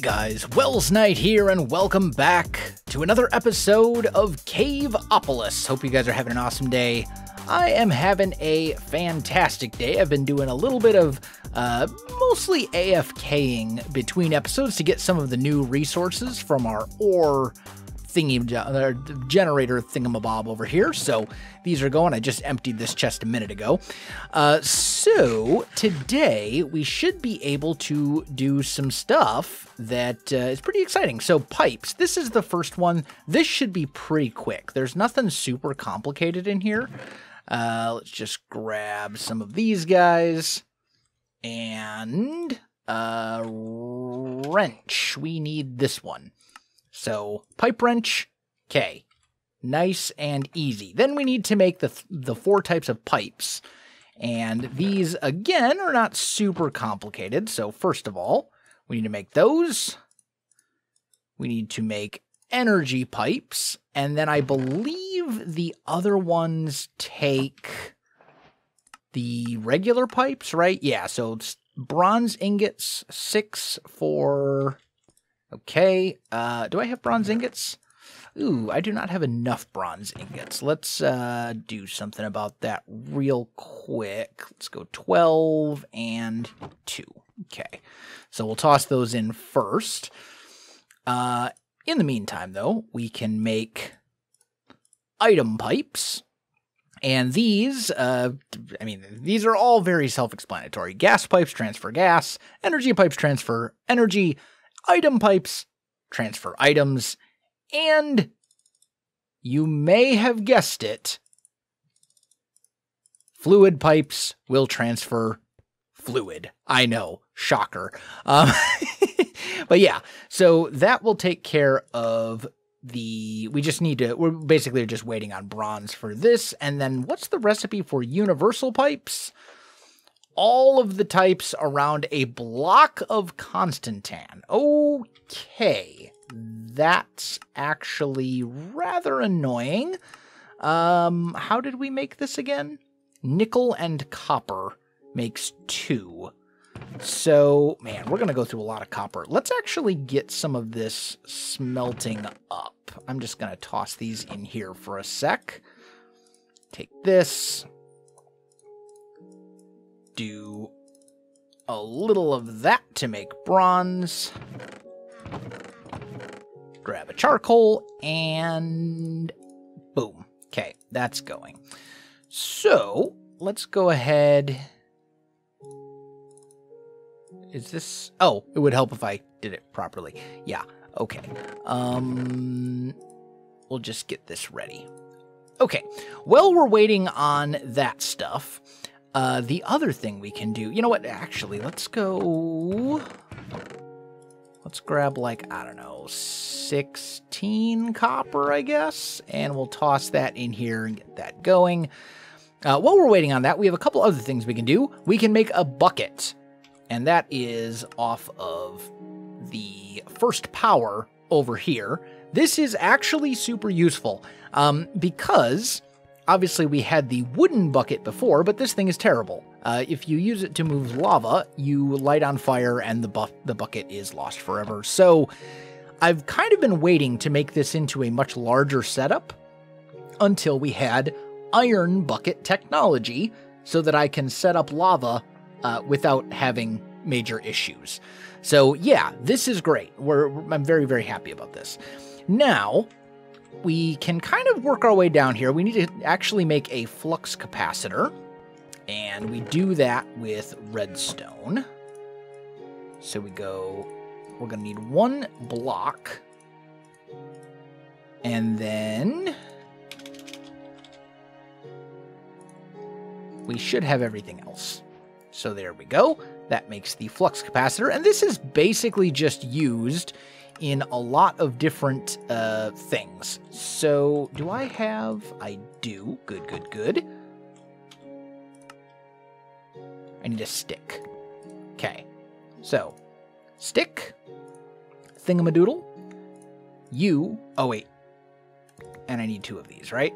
guys, Welsknight here, and welcome back to another episode of Caveopolis. Hope you guys are having an awesome day. I am having a fantastic day. I've been doing a little bit of mostly AFKing between episodes to get some of the new resources from our ore generator thingamabob over here. So these are going. I just emptied this chest a minute ago. So today we should be able to do some stuff that is pretty exciting. So pipes, this is the first one. This should be pretty quick. There's nothing super complicated in here. Let's just grab some of these guys and wrench. We need this one. So, pipe wrench, okay, nice and easy. Then we need to make the 4 types of pipes, and these, again, are not super complicated. So, first of all, we need to make those. We need to make energy pipes, and then I believe the other ones take the regular pipes, right? Yeah, so it's bronze ingots, 6 for... Okay, do I have bronze ingots? Ooh, I do not have enough bronze ingots. Let's do something about that real quick. Let's go 12 and 2. Okay, so we'll toss those in first. In the meantime, though, we can make item pipes. And these, these are all very self-explanatory. Gas pipes transfer gas. Energy pipes transfer energy. Item pipes transfer items, and you may have guessed it, fluid pipes will transfer fluid. I know, shocker. But yeah, so that will take care of we're basically just waiting on bronze for this, and then what's the recipe for universal pipes? All of the types around a block of Constantan. Okay, that's actually rather annoying. How did we make this again? Nickel and copper makes 2. So, man, we're going to go through a lot of copper. Let's actually get some of this smelting up. I'm just going to toss these in here for a sec. Take this. Do a little of that to make bronze. Grab a charcoal, and boom. Okay, that's going. So, let's go ahead. Is this... Oh, it would help if I did it properly. Yeah, okay. We'll just get this ready. Okay, while we're waiting on that stuff... the other thing we can do, you know what, actually, let's grab, like, I don't know, 16 copper, I guess, and we'll toss that in here and get that going. While we're waiting on that, we have a couple other things we can do. We can make a bucket, and that is off of the first power over here. This is actually super useful, because... Obviously, we had the wooden bucket before, but this thing is terrible. If you use it to move lava, you light on fire and the bucket is lost forever. So I've kind of been waiting to make this into a much larger setup until we had iron bucket technology so that I can set up lava without having major issues. So yeah, this is great. I'm very, very happy about this. Now... we can kind of work our way down here. We need to actually make a flux capacitor, and we do that with redstone. So we're going to need 1 block, and then we should have everything else. So there we go. That makes the flux capacitor, and this is basically just used in a lot of different things. So, do I have... I do. Good, good, good. I need a stick. Okay. So, stick, thingamadoodle, oh wait. And I need 2 of these, right?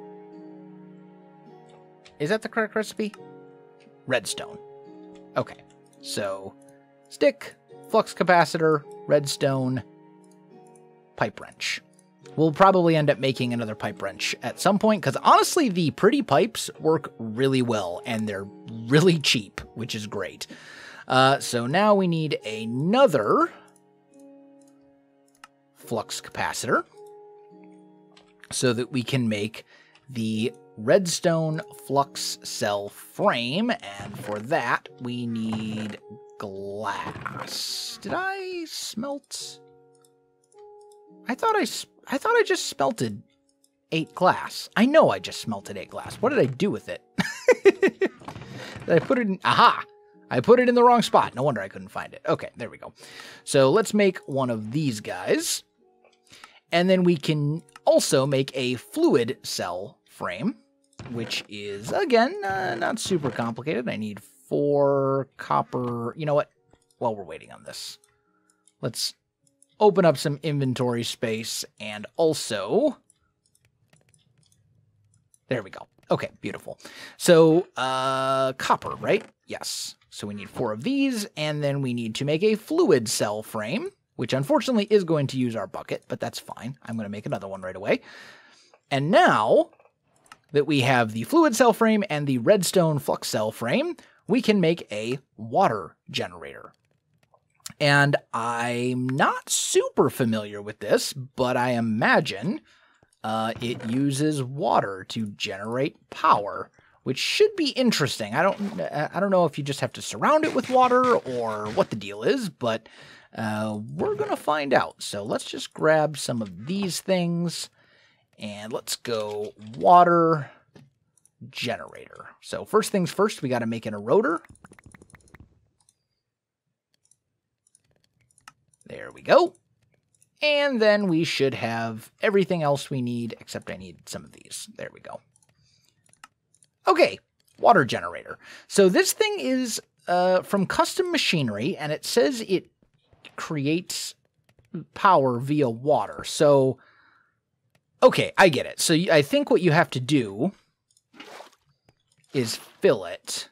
Is that the correct recipe? Redstone. Okay. So, stick, flux capacitor, redstone, pipe wrench. We'll probably end up making another pipe wrench at some point, because honestly, the pretty pipes work really well, and they're really cheap, which is great. So now we need another flux capacitor so that we can make the redstone flux cell frame, and for that, we need glass. Did I smelt? I thought I just smelted 8 glass. I know I just smelted 8 glass. What did I do with it? Did I put it in? Aha! I put it in the wrong spot. No wonder I couldn't find it. Okay, there we go. So let's make one of these guys. And then we can also make a fluid cell frame, which is, again, not super complicated. I need 4 copper. You know what? While we're waiting on this, let's open up some inventory space, and also, there we go. Okay, beautiful. So, copper, right? Yes. So we need 4 of these, and then we need to make a fluid cell frame, which unfortunately is going to use our bucket, but that's fine. I'm going to make another one right away. And now that we have the fluid cell frame and the redstone flux cell frame, we can make a water generator. And I'm not super familiar with this, but I imagine it uses water to generate power, which should be interesting. I don't know if you just have to surround it with water or what the deal is, but we're going to find out. So let's just grab some of these things, and let's go water generator. So first things first, we got to make an eroder. There we go. And then we should have everything else we need, except I need some of these. There we go. Okay, water generator. So this thing is from custom machinery, and it says it creates power via water. So, okay, I get it. So I think what you have to do is fill it,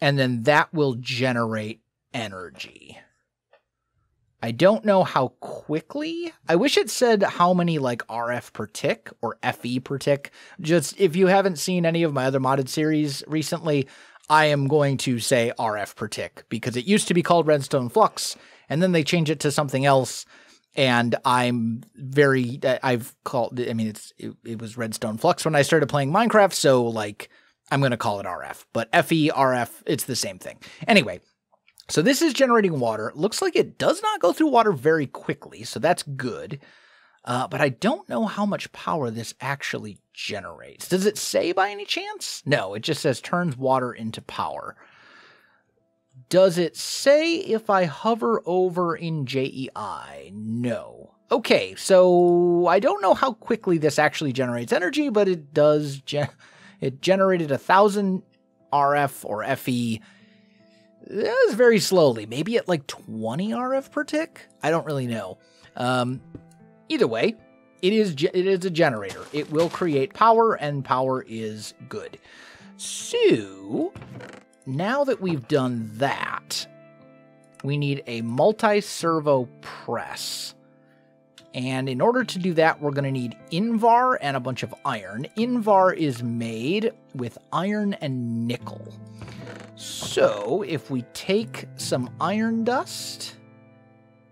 and then that will generate energy. I don't know how quickly. I wish it said how many like RF per tick or FE per tick. Just if you haven't seen any of my other modded series recently, I am going to say RF per tick because it used to be called Redstone Flux, and then they changed it to something else. And I've called, I mean, it was Redstone Flux when I started playing Minecraft, so like I'm going to call it RF, but FE, RF, it's the same thing. Anyway. So this is generating water. It looks like it does not go through water very quickly, so that's good. But I don't know how much power this actually generates. Does it say by any chance? No, it just says turns water into power. Does it say if I hover over in JEI? No. Okay, so I don't know how quickly this actually generates energy, but it does. It generated 1,000 RF or FE. That was very slowly, maybe at like 20 RF per tick? I don't really know. Either way, it is a generator. It will create power, and power is good. So, now that we've done that, we need a multi-servo press. And in order to do that, we're going to need Invar and a bunch of iron. Invar is made with iron and nickel. So, if we take some iron dust,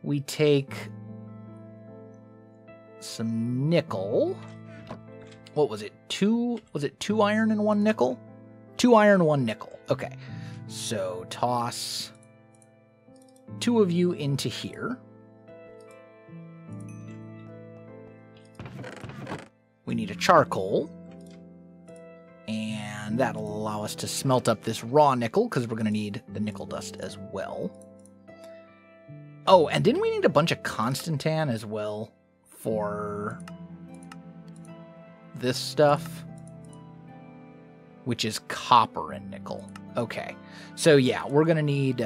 we take some nickel. What was it? Was it 2 iron and 1 nickel? 2 iron, 1 nickel. Okay. So, toss 2 of you into here. We need a charcoal. And that'll allow us to smelt up this raw nickel, because we're going to need the nickel dust as well. Oh, and didn't we need a bunch of Constantan as well for this stuff? Which is copper and nickel. Okay. So yeah, we're going to need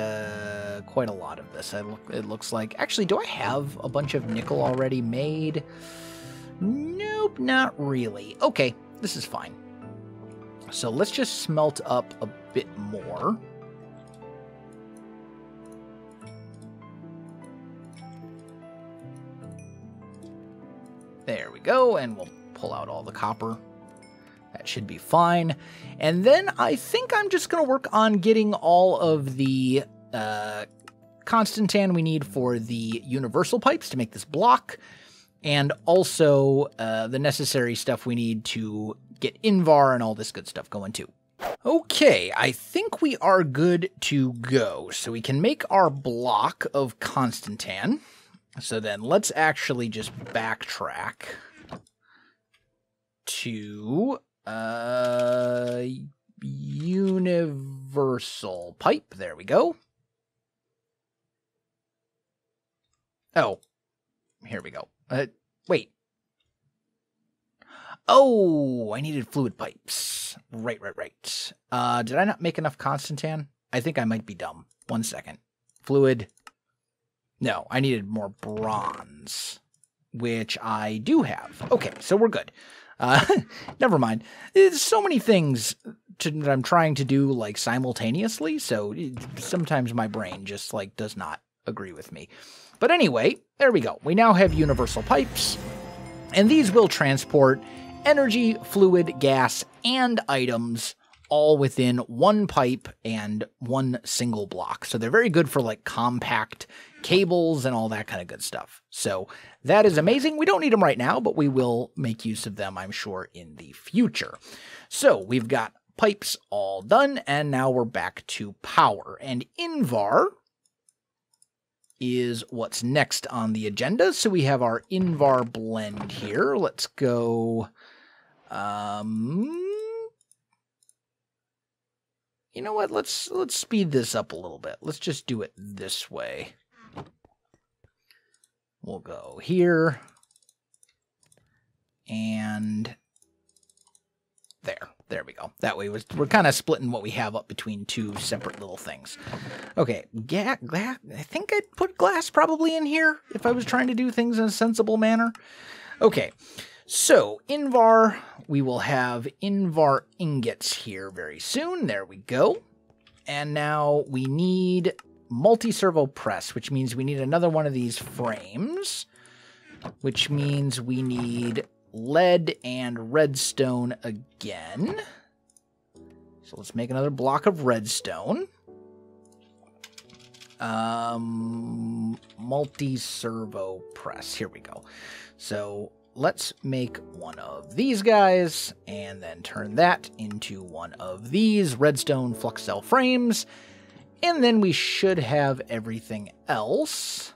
quite a lot of this. It looks like... Actually, do I have a bunch of nickel already made? Nope, not really. Okay, this is fine. So let's just smelt up a bit more. go, and we'll pull out all the copper. That should be fine. And then I think I'm just going to work on getting all of the constantan we need for the universal pipes to make this block, and also the necessary stuff we need to get Invar and all this good stuff going too. Okay, I think we are good to go. So we can make our block of constantan. So then let's actually just backtrack to universal pipe. There we go. Oh, here we go. Wait. Oh, I needed fluid pipes. Right. Did I not make enough constantan? I think I might be dumb. 1 second. Fluid. No, I needed more bronze, which I do have. Okay, so we're good. Never mind. There's so many things that I'm trying to do, like, simultaneously, so sometimes my brain just, like, does not agree with me. But anyway, there we go. We now have universal pipes, and these will transport energy, fluid, gas, and items all within one pipe and one single block. So they're very good for, like, compact cables and all that kind of good stuff. So that is amazing. We don't need them right now, but we will make use of them, I'm sure, in the future. So we've got pipes all done, and now we're back to power. And Invar is what's next on the agenda. So we have our Invar blend here. Let's go... you know what? Let's speed this up a little bit. Let's just do it this way. We'll go here and there. There we go. That way we're kind of splitting what we have up between two separate little things. Okay, I think I'd put glass probably in here if I was trying to do things in a sensible manner. Okay. So, Invar, we will have Invar ingots here very soon. There we go. And now we need multi-servo press, which means we need another one of these frames, which means we need lead and redstone again. So let's make another block of redstone. Multi-servo press. Here we go. So... let's make one of these guys, and then turn that into one of these redstone flux cell frames, and then we should have everything else.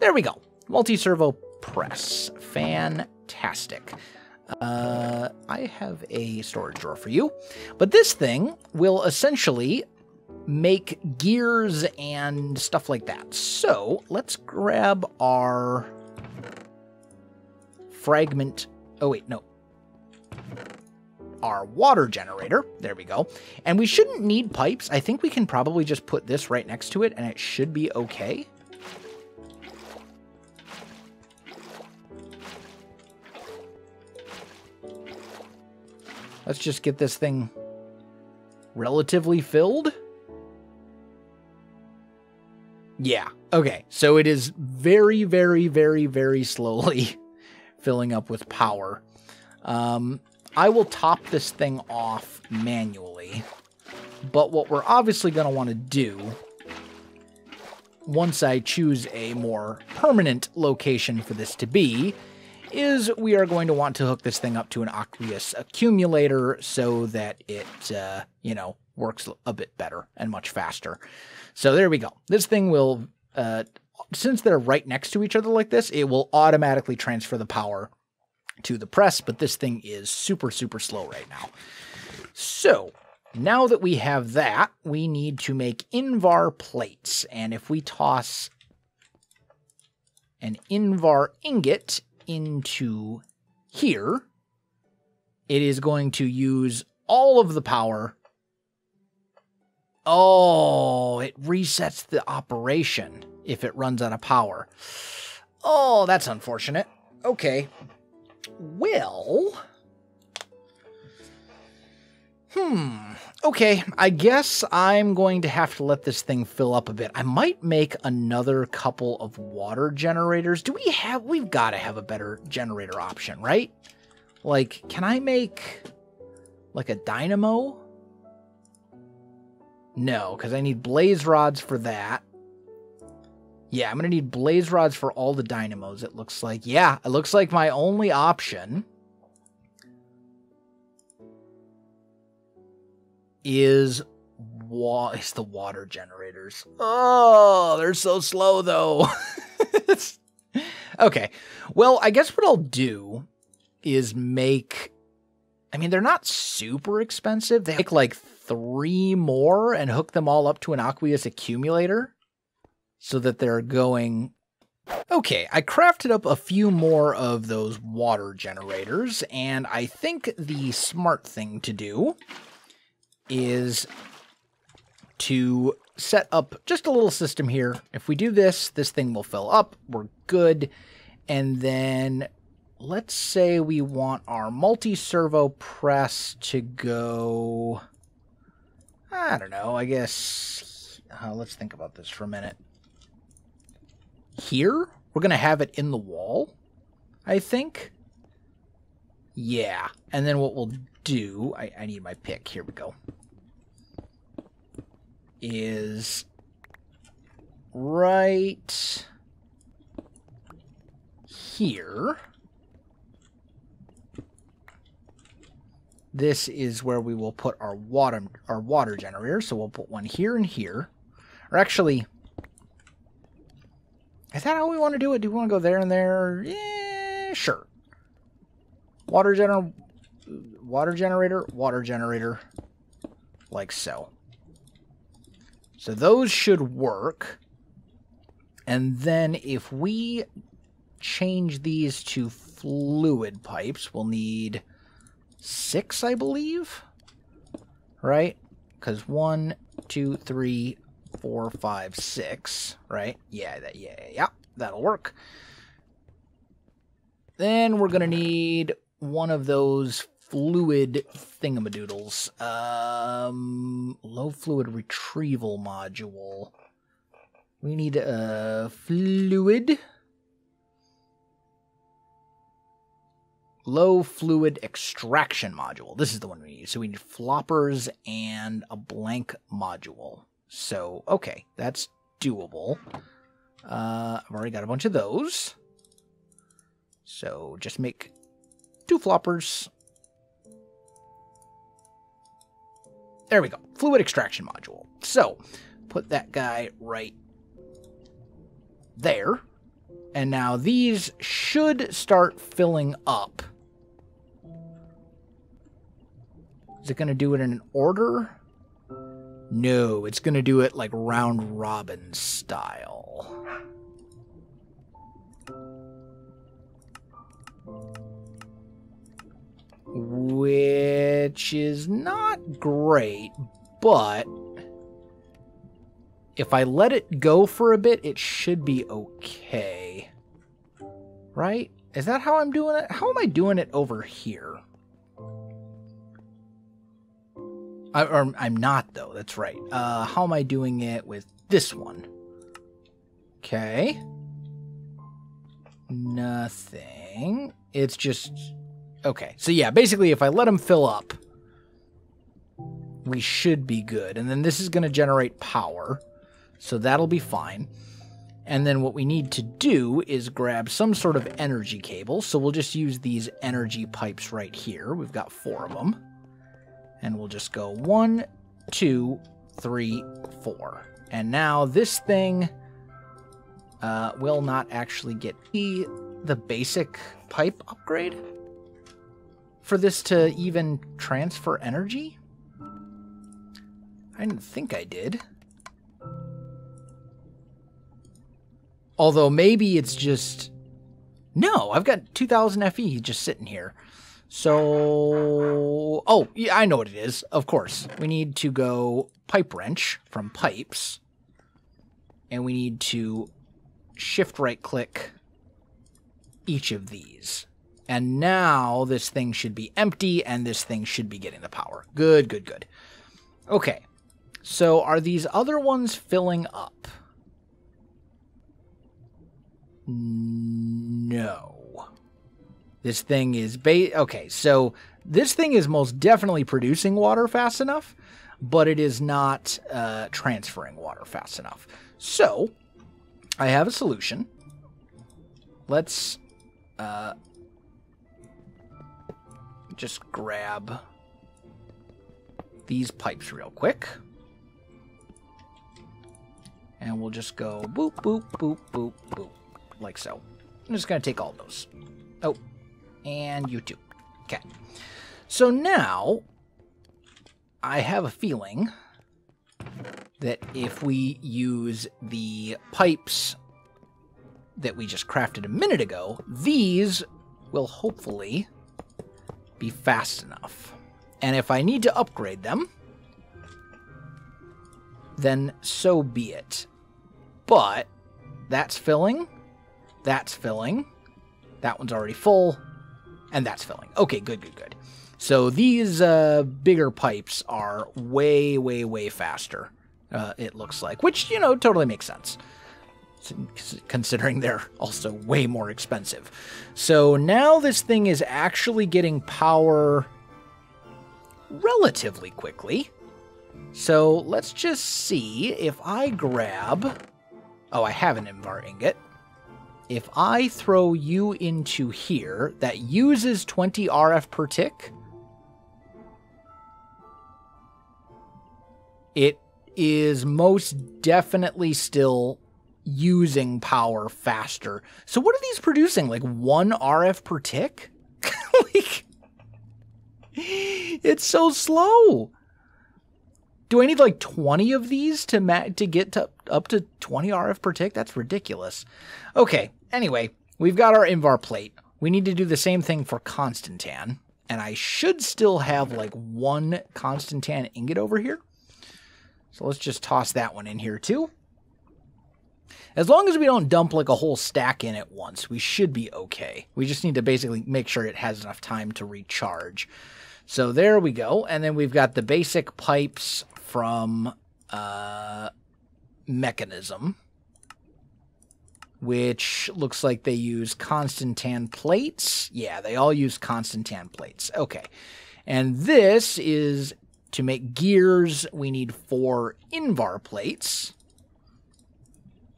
There we go. Multi-servo press. Fantastic. I have a storage drawer for you, but this thing will essentially make gears and stuff like that. So let's grab our... fragment, oh wait, no, our water generator, there we go, and we shouldn't need pipes. I think we can probably just put this right next to it, and it should be okay. Let's just get this thing relatively filled. Yeah, okay, so it is very, very, very, very slowly filling up with power. I will top this thing off manually, but what we're obviously going to want to do, once I choose a more permanent location for this to be, is we are going to want to hook this thing up to an Aqueous Accumulator so that it, you know, works a bit better and much faster. So there we go. This thing will... since they're right next to each other like this, it will automatically transfer the power to the press, but this thing is super, super slow right now. So, now that we have that, we need to make Invar plates, and if we toss an Invar ingot into here, it is going to use all of the power. Oh, it resets the operation if it runs out of power. Oh, that's unfortunate. Okay. Well, Okay, I guess I'm going to have to let this thing fill up a bit. I might make another couple of water generators. We've got to have a better generator option, right? Like, can I make, like, a dynamo? No, because I need blaze rods for that. Yeah, I'm going to need blaze rods for all the dynamos, it looks like. Yeah, it looks like my only option is the water generators. Oh, they're so slow, though. Okay, well, I guess what I'll do is make... I mean, they're not super expensive. They make like 3 more and hook them all up to an Aqueous Accumulator so that they're going... Okay, I crafted up a few more of those water generators, and I think the smart thing to do is to set up just a little system here. If we do this, this thing will fill up. We're good. And then let's say we want our multi-servo press to go... I don't know, I guess... let's think about this for a minute. Here? We're going to have it in the wall, I think. Yeah. And then what we'll do... I need my pick. Here we go. Is right here. This is where we will put our water generator. So we'll put one here and here. Or actually, is that how we want to do it? Do we want to go there and there? Yeah, sure. Water generator, like so. So those should work. And then if we change these to fluid pipes, we'll need 6, I believe. Right? Because 1, 2, 3, 4, 5, 6. Right? Yeah, that'll work. Then we're going to need one of those fluid thingamadoodles. Low fluid retrieval module. We need a fluid. Low fluid extraction module. This is the one we need. So we need floppers and a blank module. So, okay, that's doable. I've already got a bunch of those. So just make 2 floppers. There we go. Fluid extraction module. So, put that guy right there. And now these should start filling up. Is it going to do it in an order? No, it's going to do it like round robin style. Which is not great, but if I let it go for a bit, it should be okay. Right? Is that how I'm doing it? How am I doing it over here? I'm not, though. That's right. How am I doing it with this one? Okay. Nothing. It's just... Okay, so yeah, basically if I let them fill up, we should be good. And then this is going to generate power, so that'll be fine. And then what we need to do is grab some sort of energy cable. So we'll just use these energy pipes right here. We've got 4 of them. And we'll just go 1, 2, 3, 4. And now this thing will not actually get the basic pipe upgrade for this to even transfer energy? I didn't think I did. Although maybe it's just... No, I've got 2000 FE just sitting here. So... Oh, yeah, I know what it is. Of course. We need to go pipe wrench from pipes. And we need to shift right click each of these. And now this thing should be empty, and this thing should be getting the power. Good, good, good. Okay, so are these other ones filling up? No. This thing is... okay, so this thing is most definitely producing water fast enough, but it is not transferring water fast enough. So, I have a solution. Let's just grab these pipes real quick. And we'll just go boop, boop, boop, boop, boop, like so. I'm just going to take all those. Oh, and you too. Okay. So now, I have a feeling that if we use the pipes that we just crafted a minute ago, these will hopefully be fast enough. And if I need to upgrade them, then so be it. But that's filling, that one's already full, and that's filling. Okay, good, good, good. So these bigger pipes are way, way, way faster, it looks like, which, you know, totally makes sense, considering they're also way more expensive. So now this thing is actually getting power relatively quickly. So let's just see if I grab... oh, I have an Invar ingot. If I throw you into here, that uses 20 RF per tick. It is most definitely still using power faster. So what are these producing? Like 1 RF per tick? Like, it's so slow. Do I need like 20 of these to get to up to 20 RF per tick? That's ridiculous. Okay, anyway, we've got our Invar plate. We need to do the same thing for Constantan. And I should still have like 1 Constantan ingot over here. So let's just toss that one in here too. As long as we don't dump like a whole stack in at once, we should be okay. We just need to basically make sure it has enough time to recharge. So there we go. And then we've got the basic pipes from Mekanism, which looks like they use Constantan plates. Yeah, they all use Constantan plates. Okay. And this is, to make gears, we need 4 Invar plates.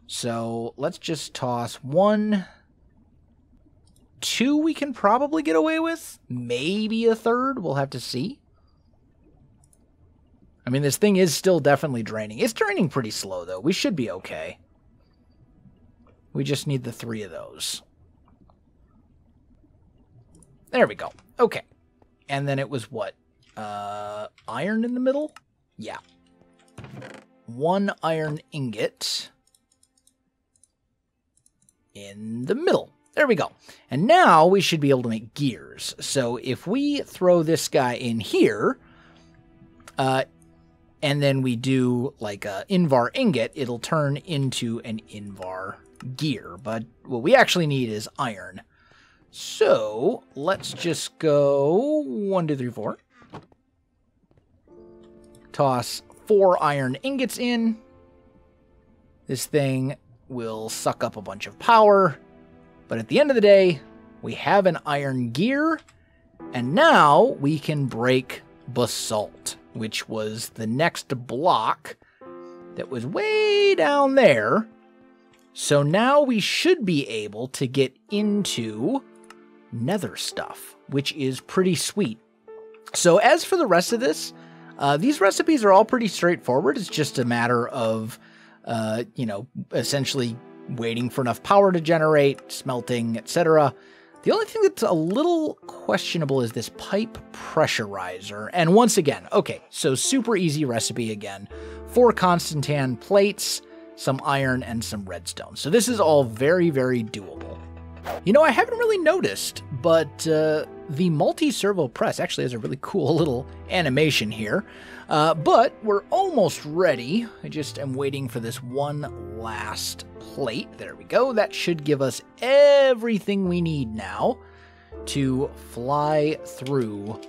So let's just toss 1, 2 we can probably get away with. Maybe a 3rd. We'll have to see. I mean, this thing is still definitely draining. It's draining pretty slow, though. We should be okay. We just need the 3 of those. There we go. Okay. And then it was what? Iron in the middle? Yeah. 1 iron ingot in the middle. There we go. And now we should be able to make gears. So if we throw this guy in here, and then we do like a Invar ingot, it'll turn into an Invar gear. But what we actually need is iron. So let's just go 1, 2, 3, 4. Toss 4 iron ingots in. This thing will suck up a bunch of power. But at the end of the day, we have an iron gear. And now we can break basalt, which was the next block that was way down there. So now we should be able to get into nether stuff, which is pretty sweet. So as for the rest of this, these recipes are all pretty straightforward. It's just a matter of, you know, essentially waiting for enough power to generate, smelting, etc. The only thing that's a little questionable is this pipe pressurizer. And once again, okay, so super easy recipe again. 4 Constantan plates, some iron, and some redstone. So this is all very, very doable. You know, I haven't really noticed, but the multi-servo press actually has a really cool little animation here. But we're almost ready. I just am waiting for this one last plate. There we go. That should give us everything we need now to fly through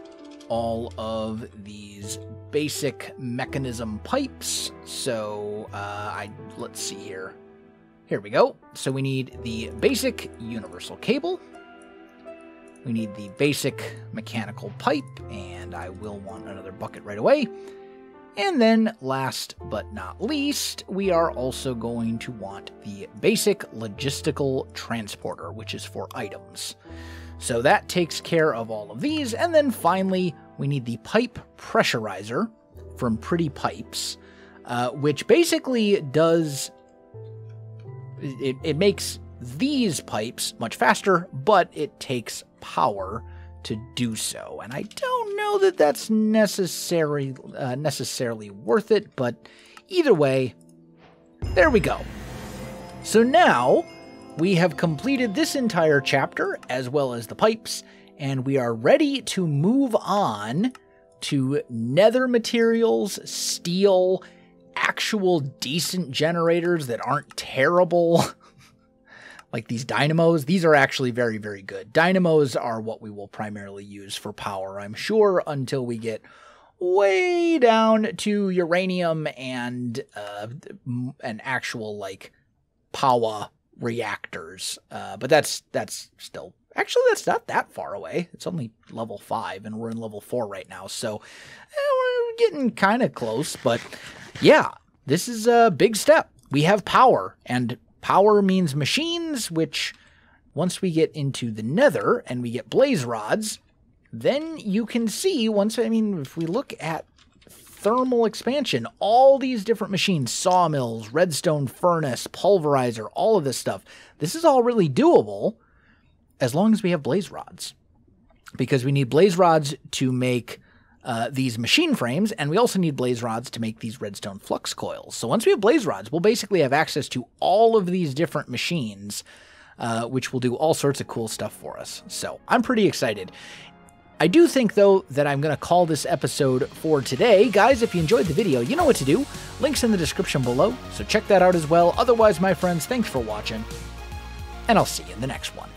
all of these basic mechanism pipes. So let's see here. Here we go. So we need the basic universal cable. We need the basic mechanical pipe, and I will want another bucket right away. And then last but not least, we are also going to want the basic logistical transporter, which is for items. So that takes care of all of these. And then finally, we need the pipe pressurizer from Pretty Pipes, which basically does... It makes these pipes much faster, but it takes power to do so. And I don't know that that's necessarily worth it, but either way, there we go. So now we have completed this entire chapter as well as the pipes, and we are ready to move on to nether materials, steel, actual decent generators that aren't terrible. Like these dynamos, these are actually very, very good. Dynamos are what we will primarily use for power, I'm sure, until we get way down to uranium and an actual, like, power reactors. But that's still... Actually, that's not that far away. It's only level 5, and we're in level 4 right now. So we're getting kind of close. But yeah, this is a big step. We have power, and power means machines, which once we get into the nether and we get blaze rods, then you can see if we look at thermal expansion, all these different machines, sawmills, redstone furnace, pulverizer, all of this stuff, this is all really doable as long as we have blaze rods. Because we need blaze rods to make these machine frames, and we also need blaze rods to make these redstone flux coils. So once we have blaze rods, we'll basically have access to all of these different machines, which will do all sorts of cool stuff for us. So I'm pretty excited. I do think, though, that I'm going to call this episode for today. Guys, if you enjoyed the video, you know what to do. Links in the description below, so check that out as well. Otherwise, my friends, thanks for watching, and I'll see you in the next one.